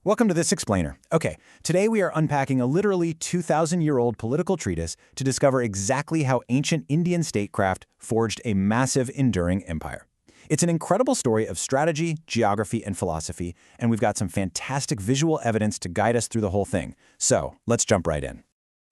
Welcome to This Explainer. Okay, today we are unpacking a literally 2,000-year-old political treatise to discover exactly how ancient Indian statecraft forged a massive, enduring empire. It's an incredible story of strategy, geography, and philosophy, and we've got some fantastic visual evidence to guide us through the whole thing. So, let's jump right in.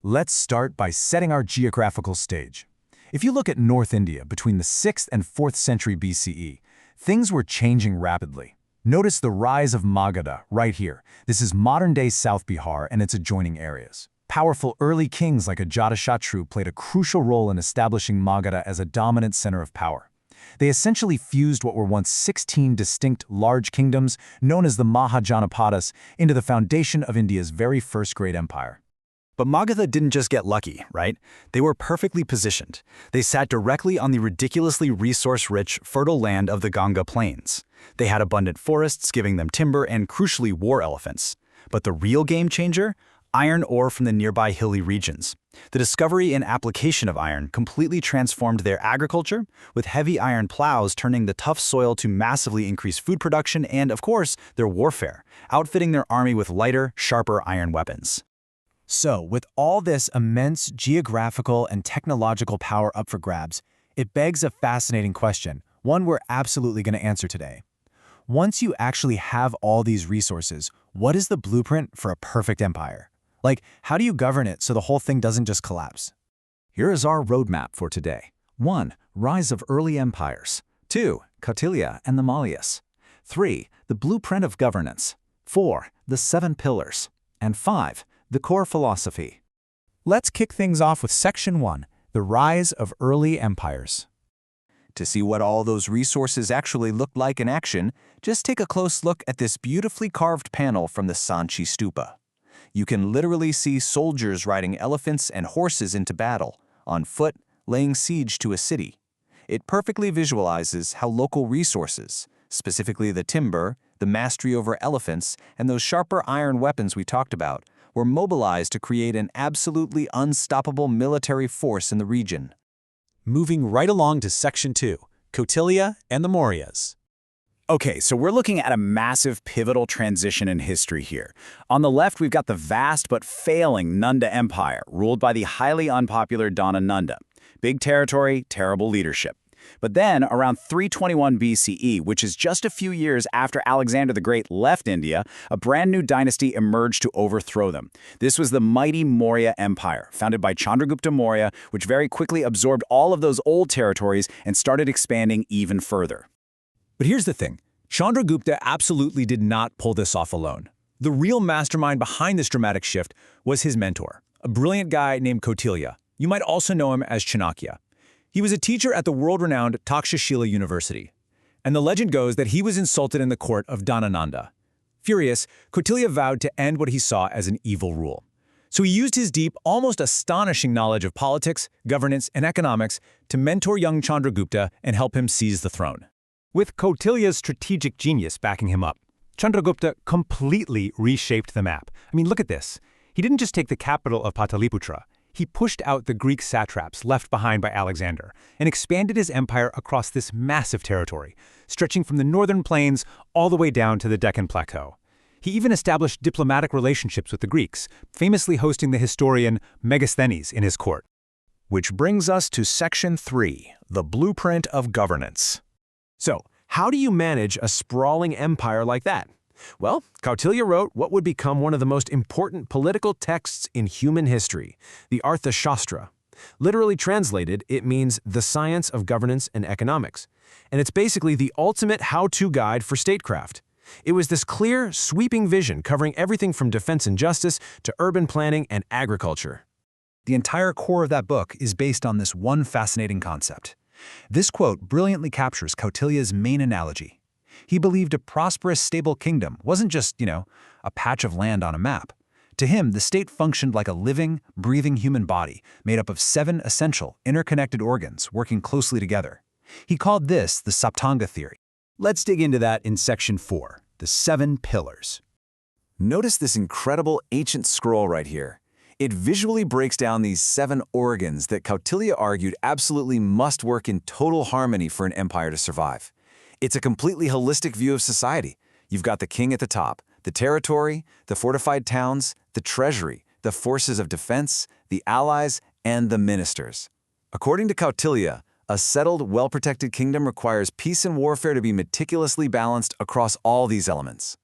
Let's start by setting our geographical stage. If you look at North India between the 6th and 4th century BCE, things were changing rapidly. Notice the rise of Magadha right here. This is modern-day South Bihar and its adjoining areas. Powerful early kings like Ajatashatru played a crucial role in establishing Magadha as a dominant center of power. They essentially fused what were once 16 distinct large kingdoms, known as the Mahajanapadas, into the foundation of India's very first great empire. But Magadha didn't just get lucky, right? They were perfectly positioned. They sat directly on the ridiculously resource-rich, fertile land of the Ganga Plains. They had abundant forests giving them timber and, crucially, war elephants. But the real game changer? Iron ore from the nearby hilly regions. The discovery and application of iron completely transformed their agriculture, with heavy iron plows turning the tough soil to massively increase food production and, of course, their warfare, outfitting their army with lighter, sharper iron weapons. So, with all this immense geographical and technological power up for grabs, it begs a fascinating question, one we're absolutely going to answer today. Once you actually have all these resources, what is the blueprint for a perfect empire? Like, how do you govern it so the whole thing doesn't just collapse? Here is our roadmap for today. 1. Rise of early empires. 2. Kautilya and the Mauryas. 3. The blueprint of governance. 4. The 7 pillars. And 5. The core philosophy. Let's kick things off with Section 1, the rise of early empires. To see what all those resources actually looked like in action, just take a close look at this beautifully carved panel from the Sanchi Stupa. You can literally see soldiers riding elephants and horses into battle, on foot, laying siege to a city. It perfectly visualizes how local resources, specifically the timber, the mastery over elephants, and those sharper iron weapons we talked about, were mobilized to create an absolutely unstoppable military force in the region. Moving right along to Section 2, Kautilya and the Mauryas. Okay, so we're looking at a massive pivotal transition in history here. On the left, we've got the vast but failing Nanda Empire, ruled by the highly unpopular Dona Nanda. Big territory, terrible leadership. But then, around 321 BCE, which is just a few years after Alexander the Great left India, a brand new dynasty emerged to overthrow them. This was the mighty Maurya Empire, founded by Chandragupta Maurya, which very quickly absorbed all of those old territories and started expanding even further. But here's the thing. Chandragupta absolutely did not pull this off alone. The real mastermind behind this dramatic shift was his mentor, a brilliant guy named Kautilya. You might also know him as Chanakya. He was a teacher at the world-renowned Takshashila University, and the legend goes that he was insulted in the court of Dhanananda. Furious, Kautilya vowed to end what he saw as an evil rule. So he used his deep, almost astonishing knowledge of politics, governance, and economics to mentor young Chandragupta and help him seize the throne. With Kautilya's strategic genius backing him up, Chandragupta completely reshaped the map. I mean, look at this. He didn't just take the capital of Pataliputra. He pushed out the Greek satraps left behind by Alexander and expanded his empire across this massive territory, stretching from the northern plains all the way down to the Deccan Plateau. He even established diplomatic relationships with the Greeks, famously hosting the historian Megasthenes in his court. Which brings us to Section 3, the blueprint of governance. So, how do you manage a sprawling empire like that? Well, Kautilya wrote what would become one of the most important political texts in human history, the Arthashastra. Literally translated, it means the science of governance and economics. And it's basically the ultimate how-to guide for statecraft. It was this clear, sweeping vision covering everything from defense and justice to urban planning and agriculture. The entire core of that book is based on this one fascinating concept. This quote brilliantly captures Kautilya's main analogy. He believed a prosperous, stable kingdom wasn't just, a patch of land on a map. To him, the state functioned like a living, breathing human body made up of 7 essential, interconnected organs working closely together. He called this the Saptanga theory. Let's dig into that in Section 4, the 7 pillars. Notice this incredible ancient scroll right here. It visually breaks down these 7 organs that Kautilya argued absolutely must work in total harmony for an empire to survive. It's a completely holistic view of society. You've got the king at the top, the territory, the fortified towns, the treasury, the forces of defense, the allies, and the ministers. According to Kautilya, a settled, well-protected kingdom requires peace and warfare to be meticulously balanced across all these elements.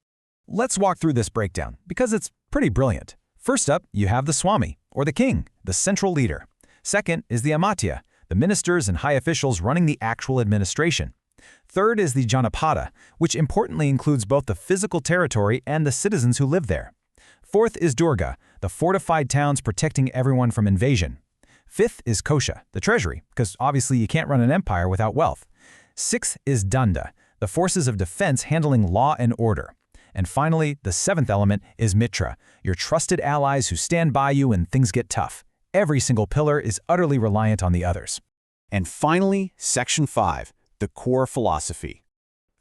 Let's walk through this breakdown, because it's pretty brilliant. First up, you have the Swami, or the king, the central leader. Second is the Amatya, the ministers and high officials running the actual administration. Third is the Janapada, which importantly includes both the physical territory and the citizens who live there. Fourth is Durga, the fortified towns protecting everyone from invasion. Fifth is Kosha, the treasury, because obviously you can't run an empire without wealth. Sixth is Danda, the forces of defense handling law and order. And finally, the seventh element is Mitra, your trusted allies who stand by you when things get tough. Every single pillar is utterly reliant on the others. And finally, Section 5, the core philosophy.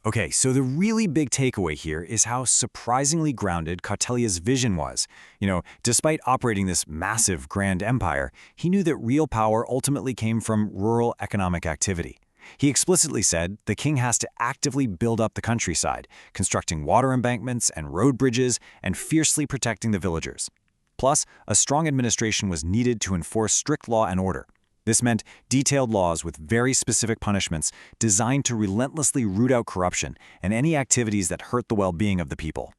Okay, so the really big takeaway here is how surprisingly grounded Kautilya's vision was. Despite operating this massive grand empire, he knew that real power ultimately came from rural economic activity. He explicitly said the king has to actively build up the countryside, constructing water embankments and road bridges, and fiercely protecting the villagers. Plus, a strong administration was needed to enforce strict law and order. This meant detailed laws with very specific punishments designed to relentlessly root out corruption and any activities that hurt the well-being of the people.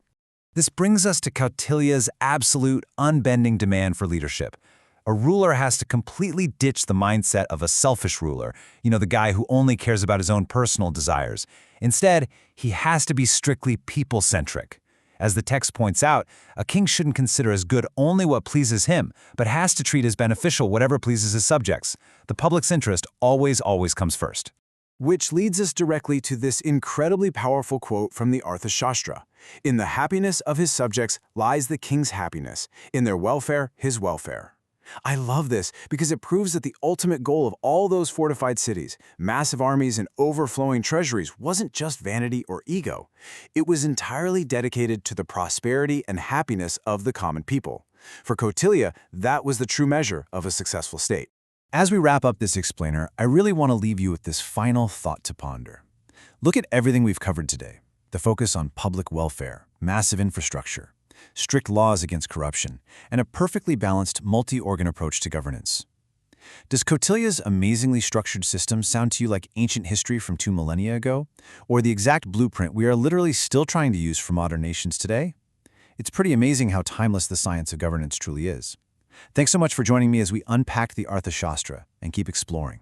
This brings us to Kautilya's absolute, unbending demand for leadership. A ruler has to completely ditch the mindset of a selfish ruler, the guy who only cares about his own personal desires. Instead, he has to be strictly people-centric. As the text points out, a king shouldn't consider as good only what pleases him, but has to treat as beneficial whatever pleases his subjects. The public's interest always comes first. Which leads us directly to this incredibly powerful quote from the Arthashastra. In the happiness of his subjects lies the king's happiness, in their welfare his welfare. I love this because it proves that the ultimate goal of all those fortified cities, massive armies, and overflowing treasuries wasn't just vanity or ego. It was entirely dedicated to the prosperity and happiness of the common people. For Kautilya, that was the true measure of a successful state. As we wrap up this explainer, I really want to leave you with this final thought to ponder. Look at everything we've covered today. The focus on public welfare, massive infrastructure, strict laws against corruption, and a perfectly balanced multi-organ approach to governance. Does Kautilya's amazingly structured system sound to you like ancient history from 2 millennia ago, or the exact blueprint we are literally still trying to use for modern nations today? It's pretty amazing how timeless the science of governance truly is. Thanks so much for joining me as we unpack the Arthashastra and keep exploring.